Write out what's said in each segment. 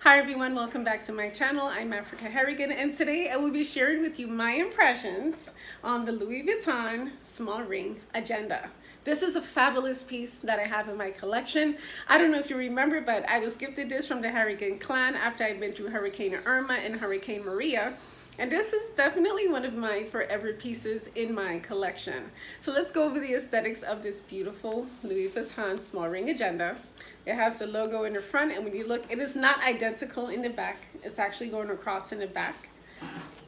Hi everyone, welcome back to my channel. I'm Africah Harrigan, and today I will be sharing with you my impressions on the Louis Vuitton small ring agenda. This is a fabulous piece that I have in my collection. I don't know if you remember, but I was gifted this from the Harrigan clan after I'd been through Hurricane Irma and Hurricane Maria. And this is definitely one of my forever pieces in my collection. So let's go over the aesthetics of this beautiful Louis Vuitton small ring agenda. It has the logo in the front, and when you look, it is not identical in the back. It's actually going across in the back,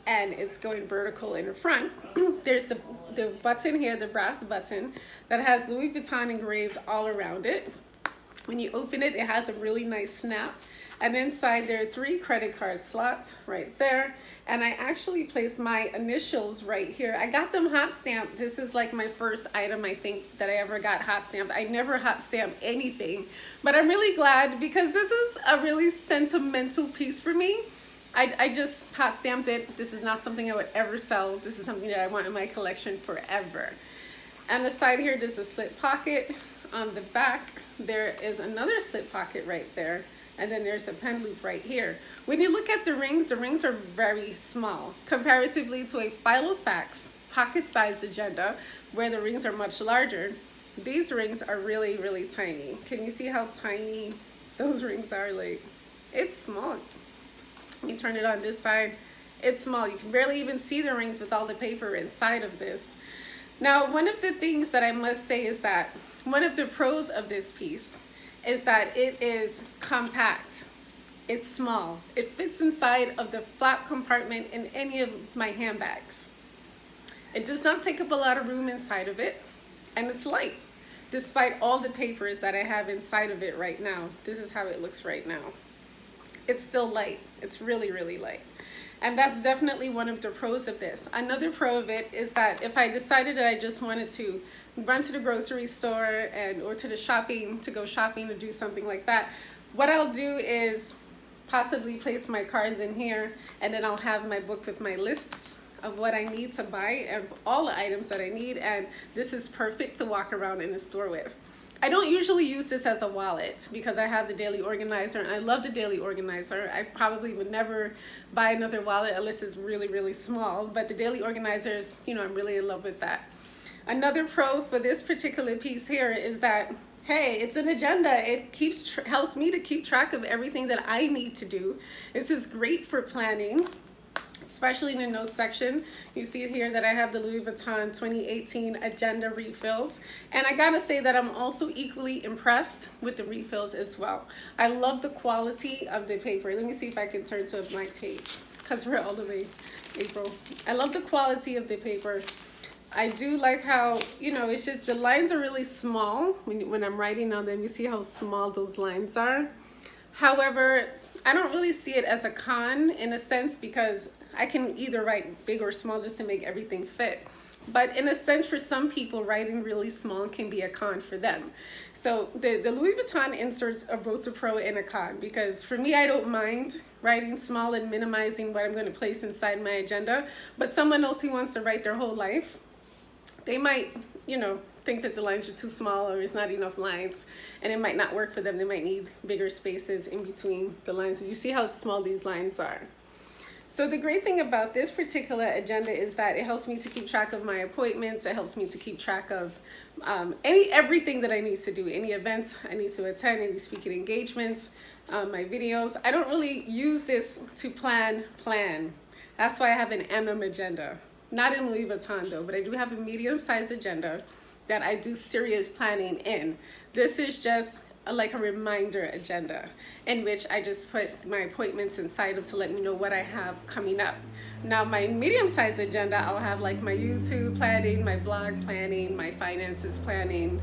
and it's going vertical in the front. There's the button here, the brass button, that has Louis Vuitton engraved all around it. When you open it, it has a really nice snap. And inside there are 3 credit card slots right there. And I actually placed my initials right here. I got them hot stamped. This is like my first item, I think, that I ever got hot stamped. I never hot stamped anything, but I'm really glad because this is a really sentimental piece for me. I just hot stamped it. This is not something I would ever sell. This is something that I want in my collection forever. On the side here, there's a slip pocket. On the back, there is another slip pocket right there. And then there's a pen loop right here. When you look at the rings are very small comparatively to a Filofax pocket-sized agenda where the rings are much larger. These rings are really, really tiny. Can you see how tiny those rings are? Like, it's small. Let me turn it on this side. It's small. You can barely even see the rings with all the paper inside of this. Now, one of the things that I must say is that one of the pros of this piece is that it is compact. It's small. It fits inside of the flap compartment in any of my handbags. It does not take up a lot of room inside of it, and it's light. Despite all the papers that I have inside of it right now, this is how it looks right now. It's still light. It's really, really light. And that's definitely one of the pros of this. Another pro of it is that if I decided that I just wanted to run to the grocery store or to go shopping to do something like that, what I'll do is possibly place my cards in here, and then I'll have my book with my lists of what I need to buy and all the items that I need, and this is perfect to walk around in the store with. I don't usually use this as a wallet because I have the daily organizer, and I love the daily organizer. I probably would never buy another wallet unless it's really, really small, but the daily organizer is, I'm really in love with that. Another pro for this particular piece here is that, hey, it's an agenda. It helps me to keep track of everything that I need to do. This is great for planning, especially in the notes section. You see here that I have the Louis Vuitton 2018 agenda refills. And I gotta say that I'm also equally impressed with the refills as well. I love the quality of the paper. Let me see if I can turn to a blank page because we're all the way April. I love the quality of the paper. I do like how, it's just the lines are really small. When I'm writing on them, you see how small those lines are. However, I don't really see it as a con in a sense because I can either write big or small just to make everything fit. But in a sense, for some people, writing really small can be a con for them. So the Louis Vuitton inserts are both a pro and a con, because for me, I don't mind writing small and minimizing what I'm going to place inside my agenda. But someone else who wants to write their whole life, they might, think that the lines are too small or there's not enough lines, and it might not work for them. They might need bigger spaces in between the lines. You see how small these lines are. So the great thing about this particular agenda is that it helps me to keep track of my appointments. It helps me to keep track of everything that I need to do, any events I need to attend, any speaking engagements, my videos. I don't really use this to plan. That's why I have an MM agenda. Not in Louis Vuitton though, but I do have a medium-sized agenda that I do serious planning in. This is just like a reminder agenda in which I just put my appointments inside of to let me know what I have coming up. Now my medium-sized agenda, I'll have like my YouTube planning, my blog planning, my finances planning,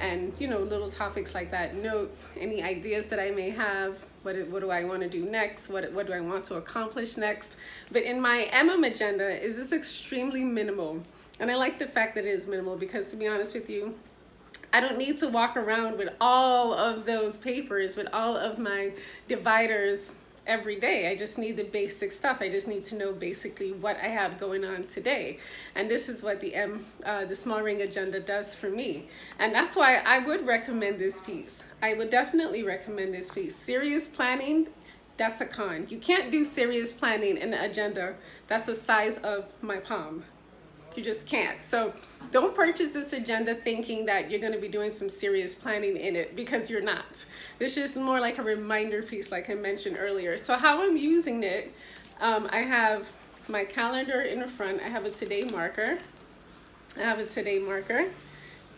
and little topics like that, notes, any ideas that I may have. What do I want to do next? What do I want to accomplish next? But in my MM agenda, is this extremely minimal. And I like the fact that it is minimal because, to be honest with you, I don't need to walk around with all of those papers, with all of my dividers every day. I just need the basic stuff. I just need to know basically what I have going on today. And this is what the small ring agenda does for me. And that's why I would recommend this piece. I would definitely recommend this piece. Serious planning That's a con. You can't do serious planning in an agenda that's the size of my palm. You just can't. So don't purchase this agenda thinking that you're going to be doing some serious planning in it, because you're not. This is more like a reminder piece, like I mentioned earlier. So how I'm using it, I have my calendar in the front. I have a today marker.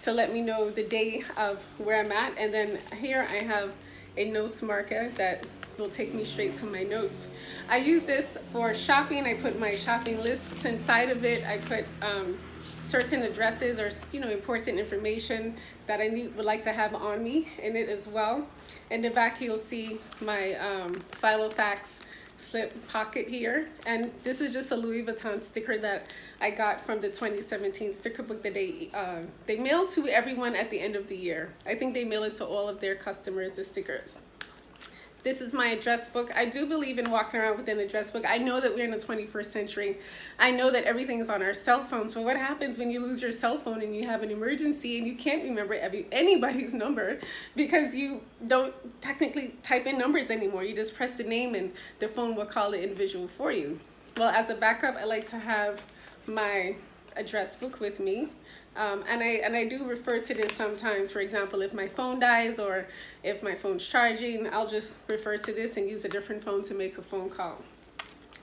To let me know the day of where I'm at. And then here I have a notes marker that will take me straight to my notes. I use this for shopping. I put my shopping lists inside of it. I put certain addresses or important information that I would like to have on me in it as well. In the back you'll see my Filofax slip pocket here, and this is just a Louis Vuitton sticker that I got from the 2017 sticker book that they mail to everyone at the end of the year. I think they mail it to all of their customers, the stickers. This is my address book. I do believe in walking around with an address book. I know that we're in the 21st century. I know that everything is on our cell phones. So what happens when you lose your cell phone and you have an emergency and you can't remember anybody's number because you don't technically type in numbers anymore? You just press the name and the phone will call the individual for you. Well, as a backup, I like to have my address book with me. And I do refer to this sometimes. For example, if my phone dies or if my phone's charging, I'll just refer to this and use a different phone to make a phone call,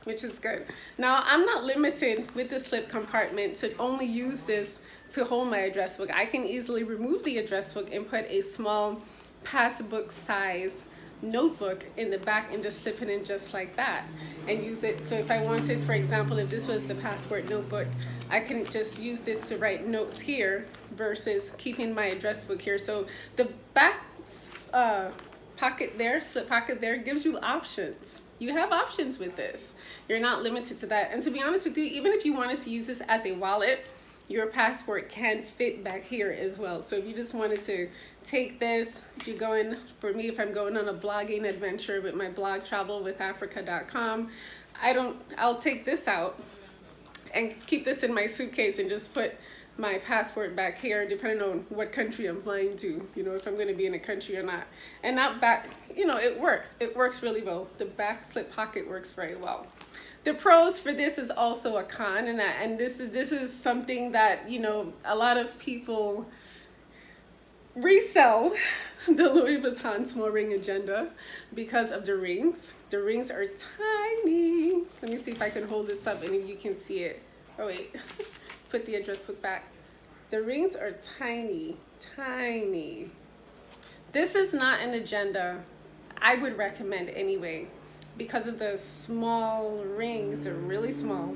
which is good. Now, I'm not limited with the slip compartment to only use this to hold my address book. I can easily remove the address book and put a small passbook size notebook in the back and just slip it in just like that and use it. So if I wanted, for example, if this was the passport notebook, I can just use this to write notes here versus keeping my address book here. So the back pocket there, slip pocket there, gives you options. You have options with this. You're not limited to that. And to be honest with you, even if you wanted to use this as a wallet, your passport can fit back here as well. So if you just wanted to take this, if you're going, for me, if I'm going on a blogging adventure with my blog travel with africa.com, I'll take this out and keep this in my suitcase and just put my passport back here, depending on what country I'm flying to, if I'm going to be in a country or not. And that back, it works really well. The back slip pocket works very well. The pros for this is also a con, and this is something that a lot of people resell the Louis Vuitton small ring agenda because of the rings. The rings are tiny. Let me see if I can hold this up and if you can see it. Oh wait, put the address book back. The rings are tiny, tiny. This is not an agenda I would recommend anyway, because of the small rings. They're really small.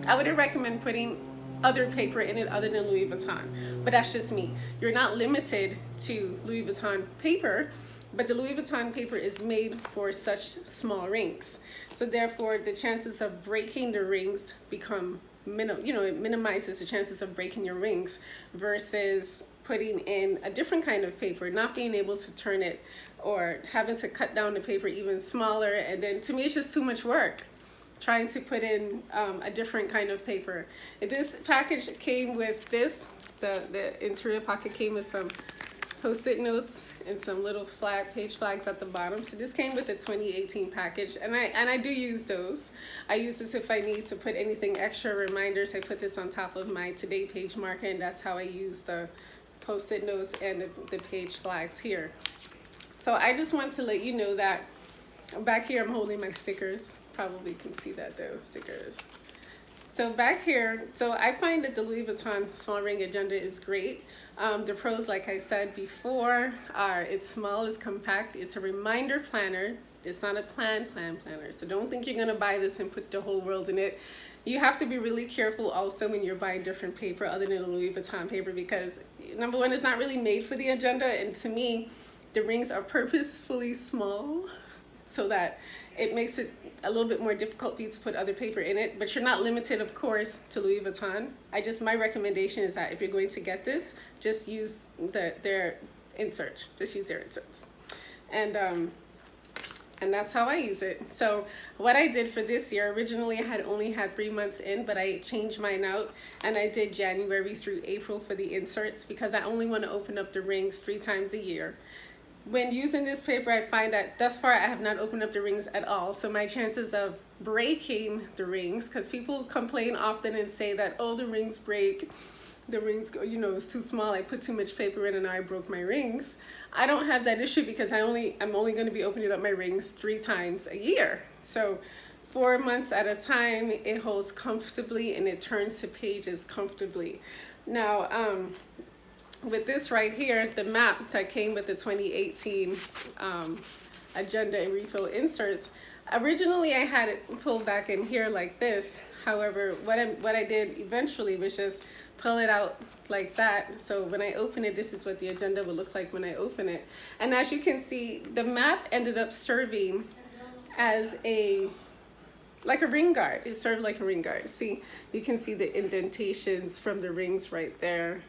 I wouldn't recommend putting other paper in it other than Louis Vuitton, but that's just me. You're not limited to Louis Vuitton paper, but the Louis Vuitton paper is made for such small rings. So therefore, the chances of breaking the rings become it minimizes the chances of breaking your rings versus putting in a different kind of paper, not being able to turn it or having to cut down the paper even smaller. And then to me, it's just too much work trying to put in a different kind of paper. This package came with this, the interior pocket came with some Post-it notes and some little page flags at the bottom. So this came with the 2018 package, and I do use those. I use this if I need to put anything extra, reminders. I put this on top of my today page marker, and that's how I use the Post-it notes and the page flags here. So I just want to let you know that back here I'm holding my stickers. Probably can see that though, stickers. So back here, so I find that the Louis Vuitton small ring agenda is great. The pros, like I said before, are it's small, it's compact, it's a reminder planner. It's not a planner. So don't think you're gonna buy this and put the whole world in it. You have to be really careful also when you're buying different paper other than a Louis Vuitton paper, because number one, it's not really made for the agenda, and to me, the rings are purposefully small so that it makes it a little bit more difficult for you to put other paper in it, but you're not limited, of course, to Louis Vuitton. My recommendation is that if you're going to get this, just use their inserts. Just use their inserts. And that's how I use it. So what I did for this year, originally I had only had 3 months in, but I changed mine out and I did January through April for the inserts, because I only want to open up the rings 3 times a year. when using this paper, I find that thus far I have not opened up the rings at all. So my chances of breaking the rings, because people complain often and say that, oh, the rings break, the rings go, you know, it's too small, I put too much paper in and I broke my rings. I don't have that issue because I'm only going to be opening up my rings 3 times a year. So 4 months at a time, it holds comfortably and it turns to pages comfortably. Now, with this right here, the map that came with the 2018 agenda and refill inserts, originally I had it pulled back in here like this. However, what I did eventually was just pull it out like that. So when I open it, this is what the agenda will look like when I open it. And as you can see, the map ended up serving as like a ring guard. It served like a ring guard. See, you can see the indentations from the rings right there.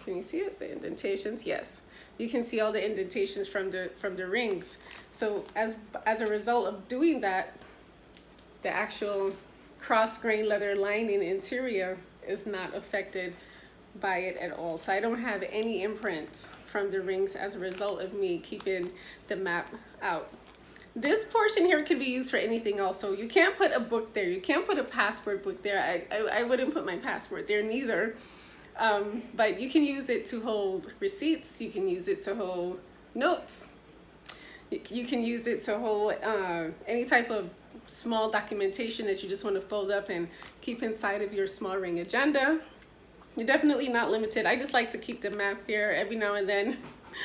Can you see it? The indentations? Yes. You can see all the indentations from the rings. So as a result of doing that, the actual cross-grain leather lining interior is not affected by it at all. So I don't have any imprints from the rings as a result of me keeping the map out. This portion here can be used for anything also. You can't put a book there. You can't put a passport book there. I wouldn't put my passport there neither. But you can use it to hold receipts. You can use it to hold notes. You can use it to hold any type of small documentation that you just want to fold up and keep inside of your small ring agenda. You're definitely not limited. I just like to keep the map here every now and then.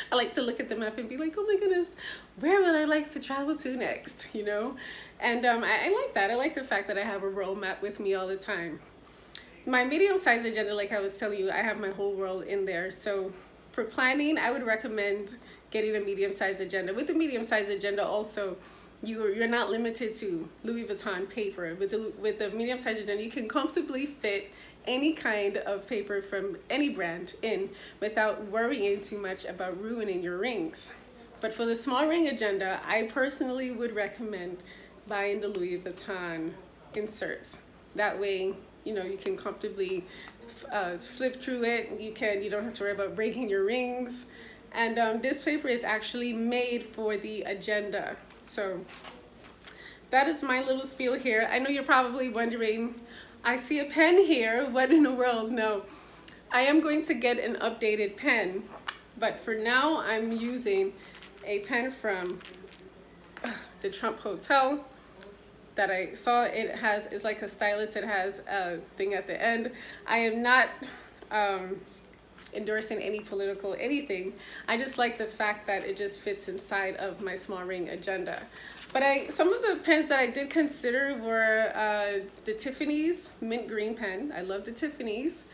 I like to look at the map and be like, oh my goodness, where would I like to travel to next, you know? And I like that. I like the fact that I have a world map with me all the time. My medium-sized agenda, like I was telling you, I have my whole world in there. So for planning, I would recommend getting a medium-sized agenda. With the medium-sized agenda also, you're not limited to Louis Vuitton paper. With the medium-sized agenda, you can comfortably fit any kind of paper from any brand in without worrying too much about ruining your rings. But for the small ring agenda, I personally would recommend buying the Louis Vuitton inserts. That way, you know, you can comfortably flip through it. You don't have to worry about breaking your rings. And this paper is actually made for the agenda. So that is my little spiel here. I know you're probably wondering, I see a pen here. What in the world? No, I am going to get an updated pen, but for now I'm using a pen from the Trump Hotel that I saw. It's like a stylus. It has a thing at the end. I am not endorsing any political anything. I just like the fact that it just fits inside of my small ring agenda. But some of the pens that I did consider were the Tiffany's mint green pen. I love the Tiffany's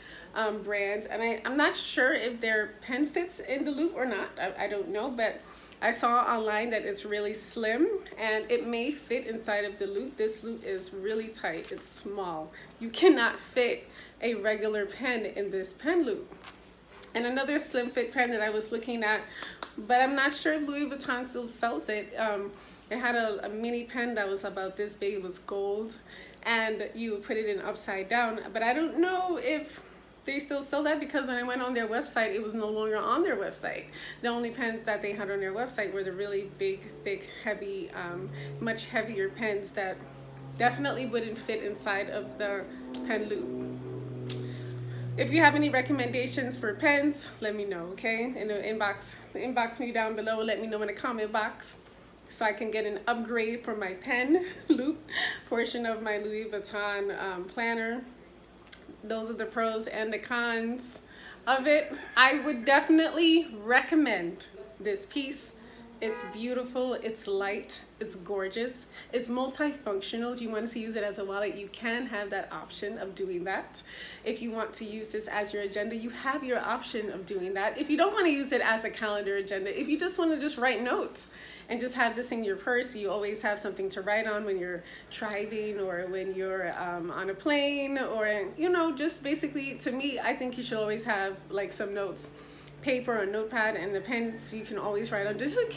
brand, and I'm not sure if their pen fits in the loop or not. I don't know, but I saw online that it's really slim and it may fit inside of the loop. This loop is really tight. It's small. You cannot fit a regular pen in this pen loop. And another slim fit pen that I was looking at, but I'm not sure if Louis Vuitton still sells it. It had a mini pen that was about this big. It was gold, and you would put it in upside down. But I don't know if they still sell that, because when I went on their website, it was no longer on their website. The only pens that they had on their website were the really big, thick, heavy, much heavier pens that definitely wouldn't fit inside of the pen loop. If you have any recommendations for pens, let me know, okay? In the inbox me down below. Let me know in the comment box so I can get an upgrade for my pen loop portion of my Louis Vuitton planner. Those are the pros and the cons of it. I would definitely recommend this piece. It's beautiful, it's light, it's gorgeous, it's multifunctional. If you want to use it as a wallet, you can have that option of doing that. If you want to use this as your agenda, you have your option of doing that. If you don't want to use it as a calendar agenda, if you just want to just write notes and just have this in your purse, you always have something to write on when you're driving or when you're on a plane, or, you know, just basically, to me, I think you should always have like some notes, paper or notepad, and the pen, so you can always write on, just in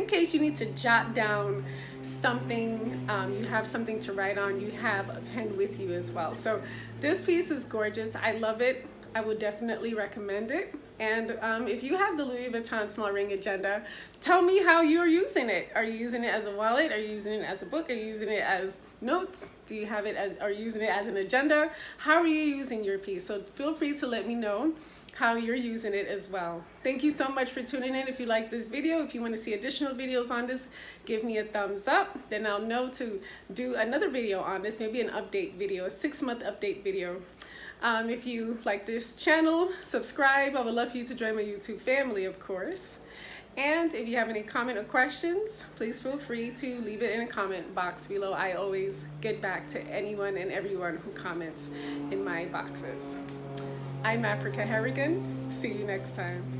case you need to jot down something. You have something to write on, you have a pen with you as well. So this piece is gorgeous. I love it. I would definitely recommend it. And if you have the Louis Vuitton small ring agenda, tell me how you're using it. Are you using it as a wallet? Are you using it as a book? Are you using it as notes? Do you have it as, are you using it as an agenda? How are you using your piece? So feel free to let me know how you're using it as well. Thank you so much for tuning in. If you like this video, if you want to see additional videos on this, give me a thumbs up. Then I'll know to do another video on this, maybe an update video, a 6-month update video. If you like this channel, subscribe. I would love for you to join my YouTube family, of course. And if you have any comment or questions, please feel free to leave it in a comment box below. I always get back to anyone and everyone who comments in my boxes. I'm Africah Harrigan. See you next time.